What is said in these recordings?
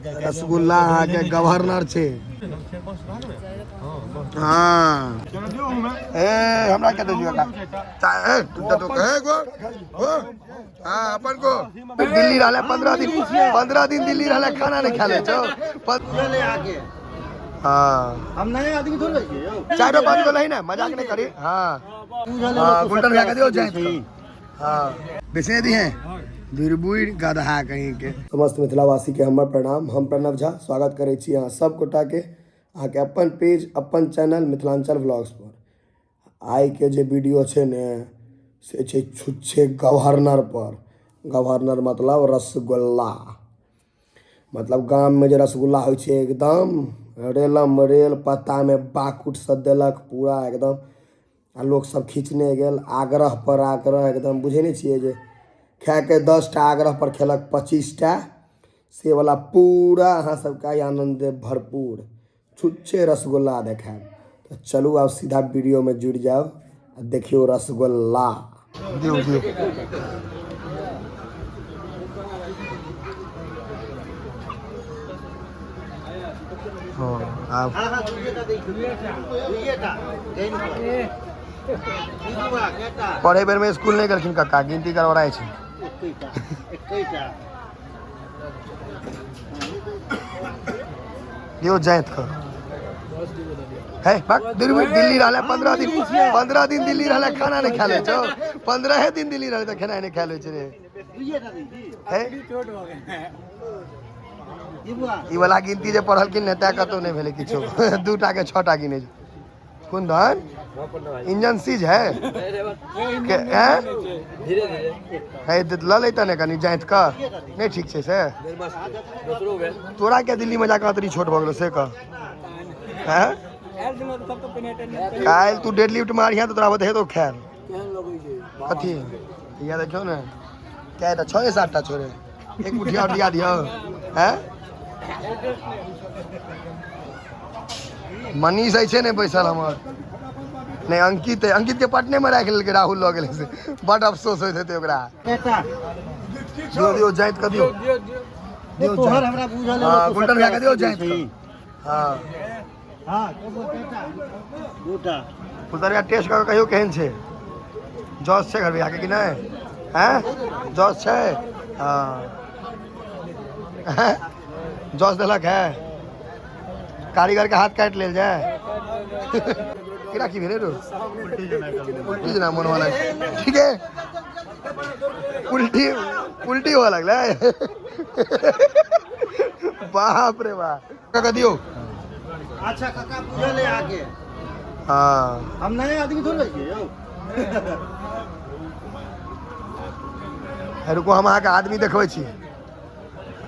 रसगुल्ला अहाँ के गवर्नर छे। हाँ ए हमरा के दीजिए का तू तो कहे गो हाँ अपन को दिल्ली रहले 15 दिन दिल्ली रहले खाना नहीं खाले छो आके। हाँ हम नए आदमी थोड़े छिए चारो पांच को नहीं ना मजाक नहीं करी। हाँ गुल्टन भैया के दियो जाए। हाँ बेचने दी हैं दुर्बुर गधा कहीं के। समस्त मिथिलावासी के हमर प्रणाम। हम प्रणव झा स्वागत करे छी अहाँ सब गोटा के अहाँ के अपन पेज अपन चैनल मिथिलांचल व्लॉग्स पर। आई के जे वीडियो छे ने से छे छुच्छे गवर्नर पर। गवर्नर मतलब रसगुल्ला, मतलब गाम में जे रसगुल्ला हो छे एकदम रेलम रेल पत्ता में बाकुट सब देलक पूरा एकदम आ लोग सब खींचने गेल आग्रह पर आग्रह एकदम बुझे नहीं छिए जे खाए के 10 टा आग्रह पर खेलक 25 टा से वाला पूरा अहाँ सबका आनंद दे भरपूर छुच्छे रसगुल्ला देखाएब। तो चलू आप सीधा वीडियो में जुड़ जाओ आ देखियो रसगुल्ला। दियो दियो पढ़े बेर में स्कूल नहीं गलखिन काका गिनती करवा छे। दियो जायत का है बाक दिल्ली रहले 15 दिन दिल्ली रहले खाना नहीं खाले छो। 15 दिन दिल्ली रहले त खाना नहीं खाले छे रे है ई वाला गिनती जे पढ़ल किन नेता कतो नहीं भेले किछो 2 टा के 6 टा गिने कुंदन इंजन सीज है के है धीरे धीरे है ल लेता ने कनी जाइत का नहीं ठीक छे से तोरा के दिल्ली में जाकर तरी छोट भ गेलो से का हैं काल तू डेड लिफ्ट मारिया तो तोरा बते तो खैर कथी या देखो ना क्या था 6-7 टा छोरे एक मुठिया और दिया दियो हैं मनीष ऐसे नहीं बैसल हमर नहीं अंकित के पटने में राख लेल के राहुल ल गेल से बड़ अफसोस होइत हेते ओकरा। दियो दियो जाइत क दियो दियो तोहर हमरा बुझल हां गुल्टन भैया के दियो जाइत हां हां दूटा पुतरिया टेस्ट कर कहियो केहन छे जॉस छे घर भैया के कि नहीं हैं जॉस छे हां जॉस देलक है कारीगर के हाथ काट लेल जाए किरा की भेले रो उल्टी जना मन वाला ठीक है उल्टी हो लगला बाप रे बाप काका दियो अच्छा काका बुझे ले आके। हां हम नए आदमी थोड़े छिए यो रुको हम अहाँ के आदमी देखबै छी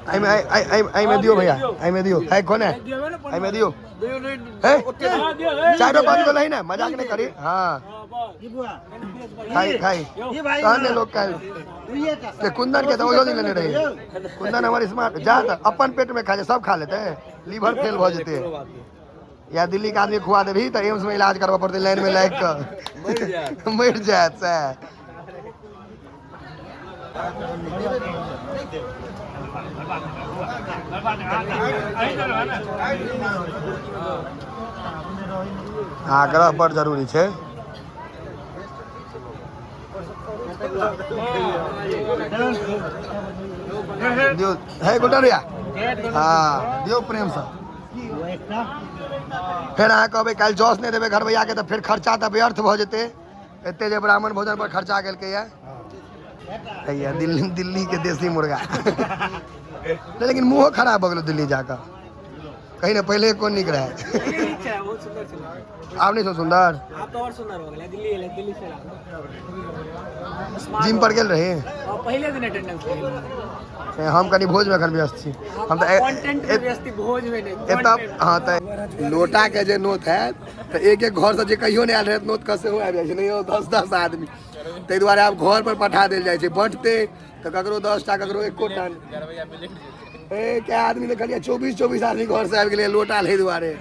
आई में दियो भैया आई में दियो है कौन है आई में दियो है चारो पांच को नहीं ना मजाक नहीं करी। हाँ खाई कहने लोग कह कुंदन के तो जल्दी लेने रहे कुंदन हमारी स्मार्ट जा अपन पेट में खा सब खा लेते हैं लीवर फेल हो जाते या दिल्ली का आदमी खुआ दे भी तो एम्स में इलाज करवा पड़ते लाइन में लाग कर मर जाए। आग्रह बड़ जरूरी है। दियो है गुल्टन भैया हाँ दियो प्रेम से फिर अहाँ कहबै काल्हि जॉस नहीं देवे घर भैया के तो फिर खर्चा तो व्यर्थ भ जेते एते जे ब्राह्मण भोजन पर खर्चा केलकै या दिल्ली के देसी मुर्गा लेकिन मुँह खराब हो गलो दिल्ली जाकर कहीं ना पहले कौन निक रहा है आप नहीं सो सुंदर आप तो और सुंदर हो गए दिल्ली से जिम पर गेल रहे पहले दिन अटेंडेंस हम कनी भोज में एखन व्यस्त छी हम तो कंटेंट में व्यस्त भोज में नहीं तब हां त लोटा के जे नोत है तो एक घर से जे कहियो नहीं आल रहे नोत कसे हो आबि जाय छै नहीं 10 आदमी तै दुआरे आब घर पर पठा देल जाय छै बंटते तो ककरो 10 टा ककरो 1 टन ए क्या आदमी देखलिए 24 आदमी घर से आबि गेलै लोटा ले दुआरे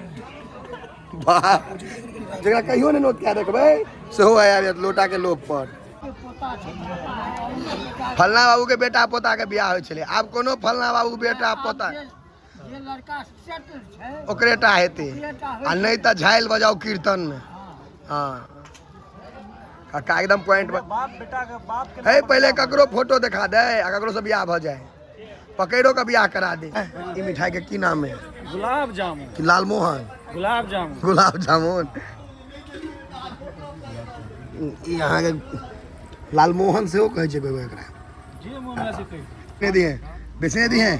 बाप जरा कहियो ने नोत क्या देखबै सेहो आबि लोटा के लोभ पर फलना बाबू के बेटा पोता के बियाह होइ छलै आब कोनो फलना बाबू बेटा पोता ओकरेटा हेते आ नहीं तो झाइल बजाओ कीर्तन में। हाँ काका एकदम पॉइंट बाप बेटा के बाप के है। पहले ककरो फोटो दिखा दे आ ककरो से बियाह भ जाए, पकड़ो का बियाह करा दे। ई मिठाई के की नाम है? गुलाब जामुन। कि लालमोहन? गुलाब जामुन। गुलाब जामुन। यहाँ के लालमोहन से वो कहे छे बेबे एकरा जी मुंह में से कही ने दिए बेचने दिए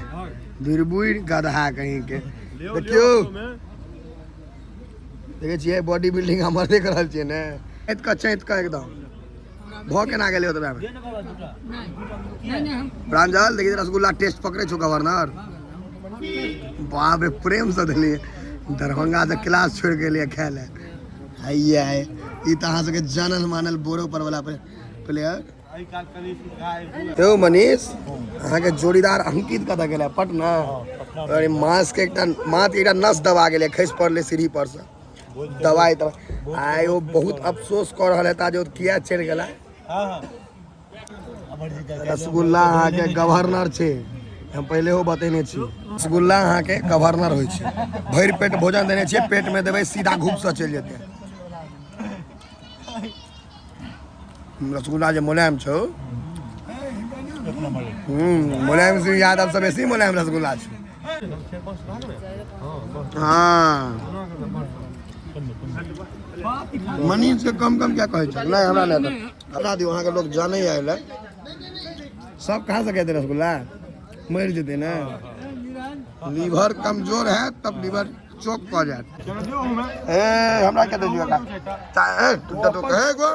बिरबुई गधा कहीं के। देखियो देखे छिए बॉडी बिल्डिंग हमर देख रहल छिए ने। चैत का एकदम भ केना गेले हो तबे प्रांजल देखि रसगुल्ला टेस्ट पकड़े छो गवर्नर। बाप रे प्रेम से देलिए दरभंगा से क्लास छोड़ के लिए खेले हैया है ई त अहाँ सबके जानल मानल बोरो पर वाला प्लेयर। यो मनीष अहाँ के जोड़ीदार अंकित कतऽ गेलै? पटना। अरे मांस के एकटा नस दबा गेलै, खसि पड़लै सीढ़ी पर से। दवाई आइ ओ बहुत अफसोस कर रहल हेता जे किया चलि गेला। रसगुल्ला अहाँ के गवर्नर छै, हम पहले हो बतेने छी। रसगुल्ला अहाँ के गवर्नर होइ छै, भरि पेट भोजन देने छियै, पेट में देबै सीधा घूप से चलि जेतै। रसगुल्ला जो मुलायम छो, मुलायम सिंह यादव सब ऐसी मुलायम रसगुल्ला छो। हाँ मनीष के कम क्या कहे छो? नहीं हमरा नहीं हटा दियो, वहाँ के लोग जाने आयल है। सब कहाँ से कहते रसगुल्ला मर जेते ना। लीवर कमजोर है तब लीवर चौक पा जाए। ए हमरा के दियो का चाहे तो कहे गो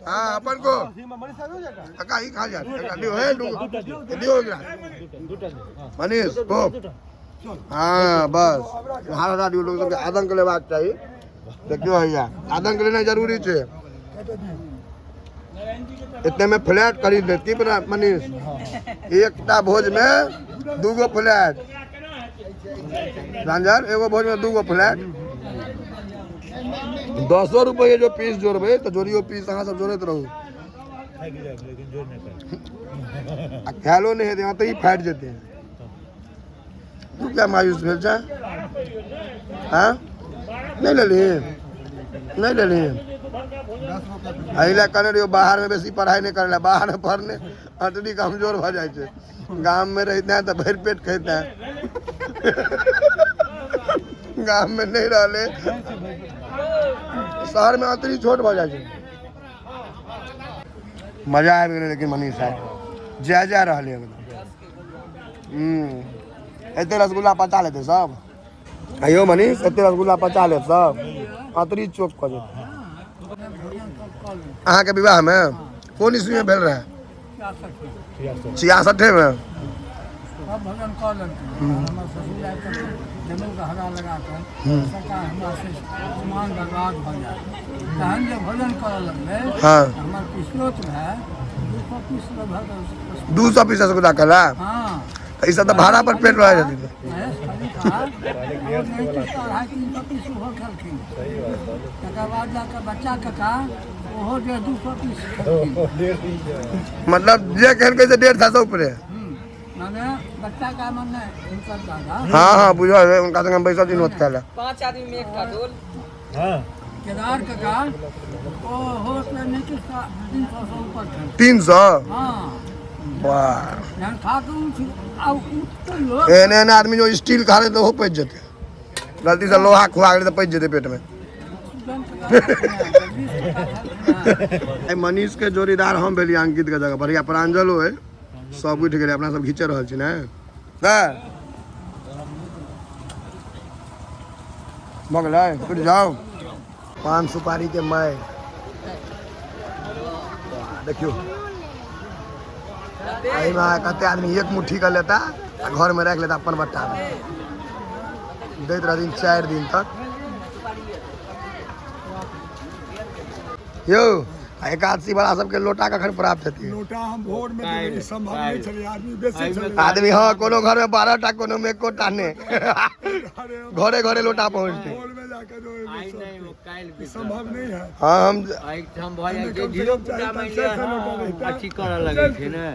हां अपन को काका ही खा जा काका दियो है दियो एकरा मनीष को। हां बस हारा दियो लोग सब आदंक लेबाक चाहिए। देखियो भैया आदंक लेना जरूरी छै। इतने में फ्लैट खरीद लेती मनीष, एकटा भोज में 2 गो फ्लैट। रंजन एगो भोज में 2 गो फ्लैट 10 रुपये जो पीस जोड़बे तो जोड़ियो पीस अहाँ सब जोड़ते रहू। ख्यालो नहीं है तो ही फाट जाते हैं। तू क्या मायूस भेल छा? हाँ नहीं ले ली अहिला करने रहियो। बाहर में बेसी पढ़ाई नहीं करे, बाहर में पढ़ने अटनी कमजोर भ जाए छे। गांव में रहते हैं तो भर पेट कहते हैं। गांव में नहीं रहले शहर में अतरी छोट भ जाए छे। मजा आबि गेलै लेकिन मनीष साहब जा रहले एते रसगुल्ला पचा लेते सब। अयो मनीष एते रसगुल्ला पचा ले सब, अतरी चौक क जेते। अहाँ के विवाह में कौन ईस्वी में भेल रहे? 66 में। भजन कऽ लेलखिन, हमर ससुर आबि कऽ जनेऊ के हरा लगा कऽ सरकार हमरा से सामान बर्बाद भऽ जाए। तहन जे भजन करऽ लगलै हमर पिछलोत भाय 200 पीस लगभग 200 पीस रसगुल्ला कला। हाँ तो ई सब तो भाड़ा पर पेट रह जाती। तकर बाद जाकर बच्चा कका ओहो जे 200 पीस मतलब जे कहलकै से 150 ऊपर है। माने बच्चा का मन है उनका दादा। हाँ बुझल है, उनका संग बैसल दिन होत खाला 5 आदमी में एकटा डोल। हां केदार कका ओ होश में नीचे का 300 से ऊपर था। 300? हां वाह जन खाके उठ आ उठ लो। एने आदमी जो स्टील खा ले तो हो पच जेते, गलती से लोहा खुआ गए तो पच जेते पेट में। मनीष के जोड़ीदार हम भेलिए अंकित के जगह पर। या प्रांजलो है सब उठ गए, अपना सब घीचे रहल छी ने। मगलै उठ जाओ। पान सुपारी के मैं देखियो एहि में कते आदमी एक मुट्ठी कर लेता घर में रख लेता अपन बट्टा में, दैत रहथिन 4 दिन तक। यो एकादशी वाला सबके लोटा कखन प्राप्त हेतै? लोटा हम भोर में देबै, संभव नहीं छलै, आदमी बेसी छलै। आदमी हाँ कोनो घर में 12टा कोनो में 1टा ने घरे घरे लोटा पहुँचते। भोर में करो आई नहीं वो काल भी संभव नहीं है हाँ हम आई हम भाई जे जीरो पूजा में अच्छी कर लगे थे ना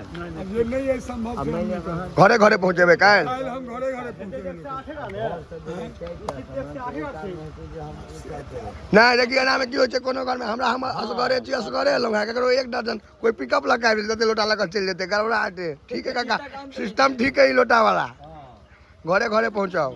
अब ये नहीं है संभव से हम नहीं कर घरे घरे पहुँचेबे काल काल हम घरे घरे पहुंचे नहीं देखिए ना में की होय छै कोनो घर में हमरा हम असगरे छी असगरे लोग है ककरो एक दर्जन कोई पिकअप लगा देते लोटा लगा चल जेते गड़बड़ा हटे ठीक है काका सिस्टम ठीक है ई लोटा वाला घरे घरे पहुंचाओ